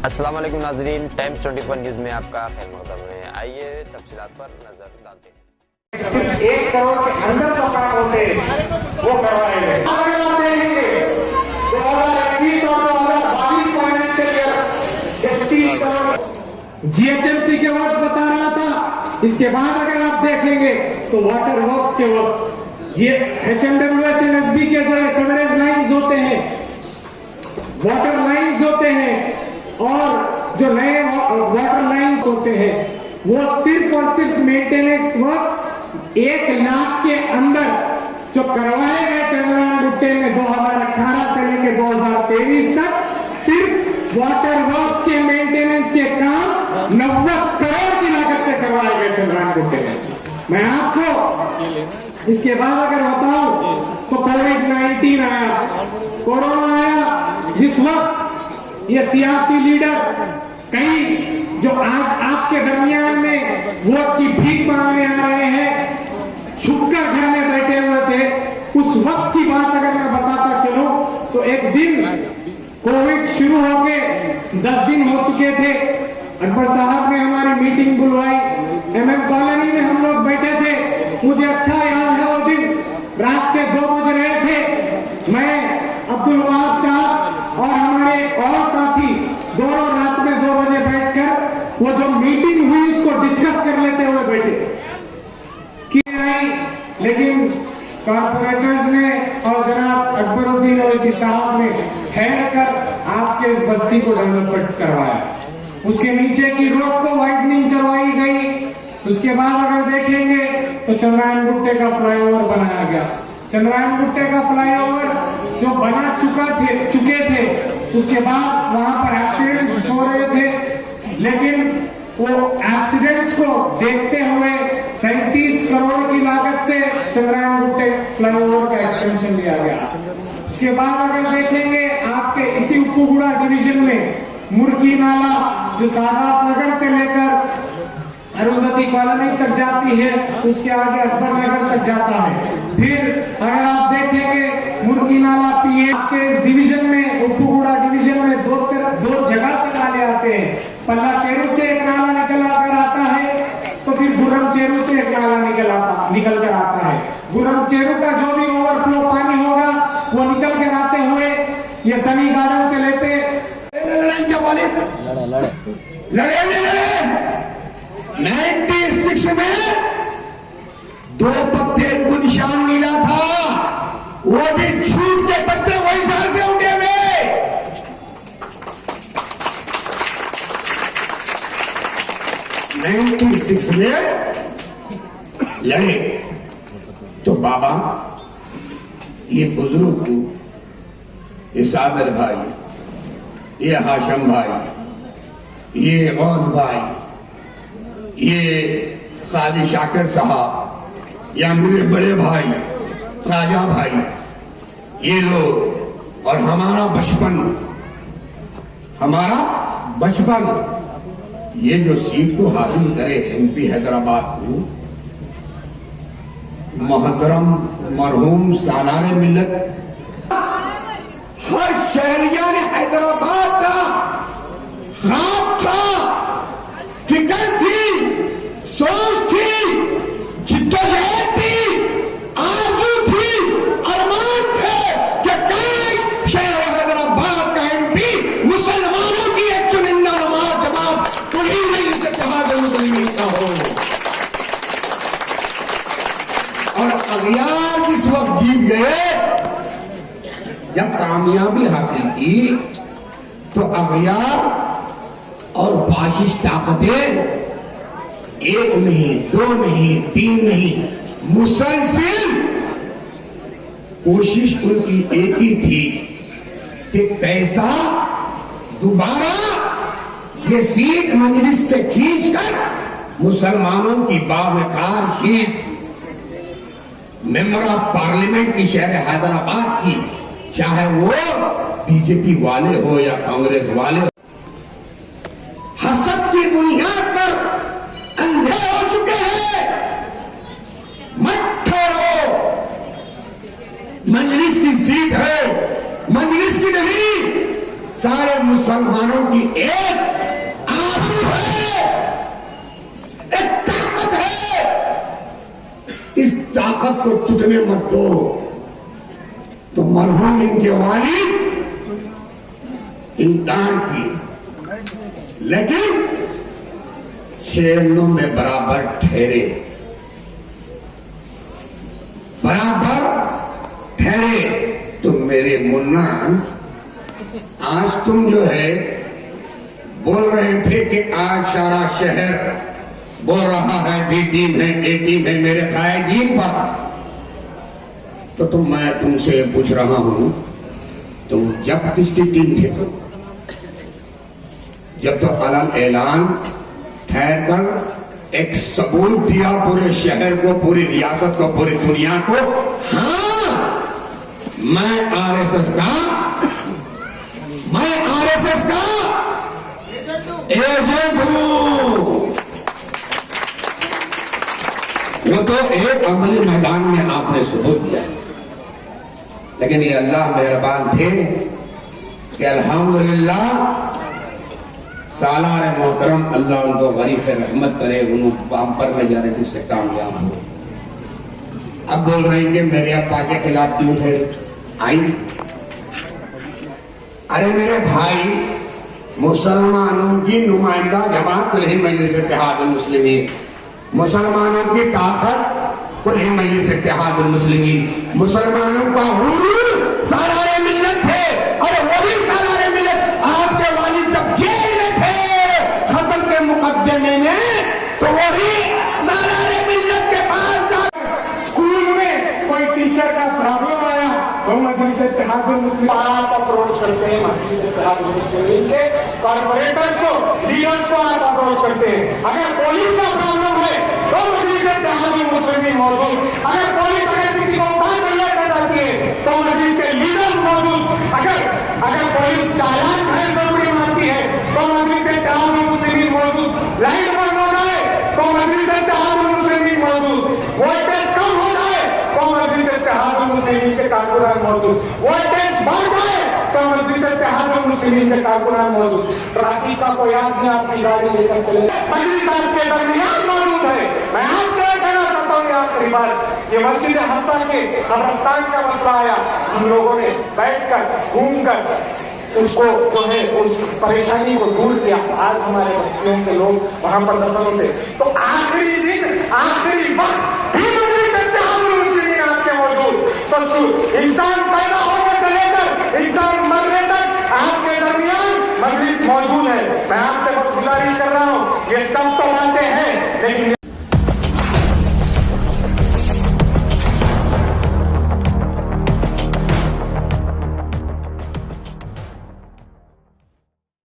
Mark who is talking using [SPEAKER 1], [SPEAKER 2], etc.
[SPEAKER 1] अस्सलाम वालेकुम नाज़रीन, टाइम्स 24 न्यूज़ में आपका खैर मक़दम है। आइए तफसीलात पर नजर डालते हैं।
[SPEAKER 2] 1 करोड़ के अंदर जो काम होते हैं वो करवाए गए। अगर आप देखेंगे 2021 और 2022 फाइनेंशियल ईयर 30 करोड़ जीएचएमसी के वर्ष बता रहा था। इसके बाद अगर आप देखेंगे तो वाटर वर्क्स के वर्ष, HMWS एनएसबी के जो सीवरेज लाइन्स होते हैं, वाटर लाइन्स होते हैं और जो नए वाटर लाइन्स होते हैं, वो सिर्फ और सिर्फ मेंटेनेंस वर्क्स 1 लाख के अंदर जो करवाए गए चंद्रयान गुट्टे में 2018 से लेकर 2023 तक सिर्फ वाटर वर्क्स के मेंटेनेंस के काम 90 करोड़ की लागत से करवाए गए चंद्रयान गुट्टे में। मैं आपको इसके बाद अगर बताऊं तो कोविड-19 आया, कोरोना आया, जिस वक्त ये सियासी लीडर कई जो आज आपके दरमियान में वोट की भीख मांगने आ रहे हैं, छुपकर घर में बैठे हुए थे, उस वक्त की बात अगर मैं बताता चलूं तो एक दिन कोविड शुरू हो के 10 दिन हो चुके थे। अकबर साहब ने हमारी मीटिंग बुलवाई, MM कॉलोनी में हम लोग बैठे थे। मुझे अच्छा याद है वो दिन रात के 2 बज रहे थे। मैं, अब्दुल वहाब साहब और हमारे और साथी दोनों रात में 2 बजे बैठकर वो जो मीटिंग हुई उसको डिस्कस कर लेते हुए बैठे कि नहीं, लेकिन कॉर्पोरेटर्स ने और जनाब अकबरुद्दीन ओवैसी साहब ने ठहर कर आपके इस बस्ती को डेवलपमेंट करवाया। उसके नीचे की रोड को वाइडनिंग करवाई गई। उसके बाद अगर देखेंगे तो चंद्रयान गुट्टे का फ्लाईओवर बनाया गया। चंद्रयान गुट्टे का फ्लाईओवर जो बना चुके थे, उसके बाद वहां पर एक्सीडेंट्स हो रहे थे, लेकिन वो एक्सीडेंट्स को देखते हुए 37 करोड़ की लागत से चंद्रयान गुट्टे फ्लाईओवर का एक्सटेंशन लिया गया। उसके बाद अगर देखेंगे आपके इसी उपगुड़ा डिवीजन में मुर्गी नाला जो सादात नगर से लेकर अरुंधति कॉलोनी तक जाती है, उसके आगे अकबर नगर तक जाता है। फिर अगर आप देखेंगे मुर्गी नाला पीए आपके इस डिवीजन में, उपगुड़ा डिवीजन में दो जगह से नाले आते हैं। पल्ला चेरू से एक नाला निकल कर आता है, तो फिर गुर्रम चेरू से एक नाला निकल कर आता है। गुर्रम चेरू का जो भी ओवरफ्लो पानी होगा वो निकल कर आते हुए ये सनी गार्डन से लेते लड़े 96 में 2 पत्ते को निशान मिला था, वो भी छूट के पत्ते वही साल से उठे हुए। 96 में लड़े तो बाबा ये बुजुर्ग को, ये सादर भाई, ये हाशम भाई, ये गौस भाई, ये काजी शाकिर साहब, या मेरे बड़े भाई राजा भाई, ये लोग और हमारा बचपन ये जो सीट को हासिल करे MP हैदराबाद को, मोहतरम मरहूम सालारे मिल्लत हर शहरिया ने हैदराबाद का ख्वाब था, फिक्र थी, सोच थी, जिद्दोजहद थी, आरज़ू थी, अरमान थे कि काश शहर हैदराबाद का MP मुसलमानों की एक चुनिंदा नमाज जमात कोई नहीं से इत्तेहाद मुस्लिमीन का हो। और अगियार जिस वक्त जीत गए, जब कामयाबी हासिल की, तो अगियार और बाशिश ताकतें 1 नहीं, 2 नहीं, 3 नहीं, मुसलसिल कोशिश उनकी एक ही थी कि कैसा दोबारा ये सीट मजलिस से खींचकर मुसलमानों की बावकार शीट मेंबर ऑफ पार्लियामेंट की शहर हैदराबाद की, चाहे वो बीजेपी वाले हो या कांग्रेस वाले हो, हसद की बुनियाद पर अंधे हो चुके हैं। मत ठहरो, मजलिस की सीट है, मजलिस की नहीं, सारे मुसलमानों की एक आबरू है, एक ताकत है। इस ताकत को टूटने मत दो। तो मरहूम इनके वालिद इंसान की, लेकिन शेरनों में बराबर ठहरे, बराबर ठहरे। तो मेरे मुन्ना, आज तुम जो है बोल रहे थे कि आज सारा शहर बोल रहा है बी टीम है, ए टीम है मेरे कायदीन पर। तो मैं तुमसे पूछ रहा हूं, तो जब किसकी टीम थे? तो जब तो अलग ऐलान ठहर कर एक सबूत दिया पूरे शहर को, पूरी रियासत को, पूरी दुनिया को, हाँ मैं आरएसएस का एजेंट हूं। वो तो एक अमली मैदान में आपने सबूत दिया, लेकिन ये अल्लाह मेहरबान थे कि अल्हम्दुलिल्लाह सालार मोहतरम अल्लाह उनको गरीब से रहमत करे, उनको बम्पर में जाने से कामयाब हो। अब बोल रहे हैं कि मेरे अब्बा के खिलाफ क्यों थे आई? अरे मेरे भाई, मुसलमानों की नुमाइंदा जमात कुल हिंद मजलिस इत्तेहादुल मुस्लिमीन, मुसलमानों की ताकत कुल हिंद मजलिस इत्तेहादुल मुस्लिमीन, मुसलमानों का हुरूर सालारे मिल्लत थे। और वही सालारे मिल्लत आपके वालिद जब जेल में थे खत्म के मुकदमे में, तो वही सालारे मिल्लत के पास स्कूल में कोई टीचर का प्रॉब्लम आया तो मजलिस इत्तेहादुल मुस्लिमीन आप अप्रोच करते हैं, मजलिस इत्तेहादुल मुस्लिमीन के कॉर्पोरेटर्स को, लीडर्स को आप अप्रोच करते हैं। अगर पुलिस का प्रॉब्लम है तो मजलिस इत्तेहादुल मुस्लिमीन मौजूद। अगर पुलिस किसी को उठा तैयार कर जाती है तो मजलिस के लीडर्स मौजूद। अगर पुलिस चालान भरना जरूरी मानती है तो मजलिस इत्तेहादुल मुस्लिमीन मौजूद। लाइट बंद हो जाए तो मजलिस इत्तेहादुल मुस्लिमीन मौजूद। वोल्टेज कम हो जाए तो मजलिस इत्तेहादुल मुस्लिमीन के कारकुनान मौजूद। वोल्टेज बढ़ जाए तो मजलिस इत्तेहादुल मुस्लिमीन के कारकुनान मौजूद। ट्रैफिक का कोई आदमी आपकी गाड़ी लेकर चले, मजलिस आपके दरमियान मौजूद है। मैं आपसे कहना चाहता हूँ आखिरी बार, ये मस्जिद हसन के कब्रिस्तान का मसला आया, हम लोगों ने बैठकर घूमकर उसको जो है उस परेशानी को दूर किया। आज हमारे मुस्लिम के लोग वहां पर दफन होते, तो आखिरी दिन आखिरी वक्त भी मजलिस इत्तेहादुल मुस्लिमीन आपके मौजूद। तो इंसान पैदा होने से लेकर इंसान मरने तक आपके दरमियान मजलिस मौजूद है। मैं आपसे बस गुजारिश कर रहा हूँ, ये सब तो बातें हैं, लेकिन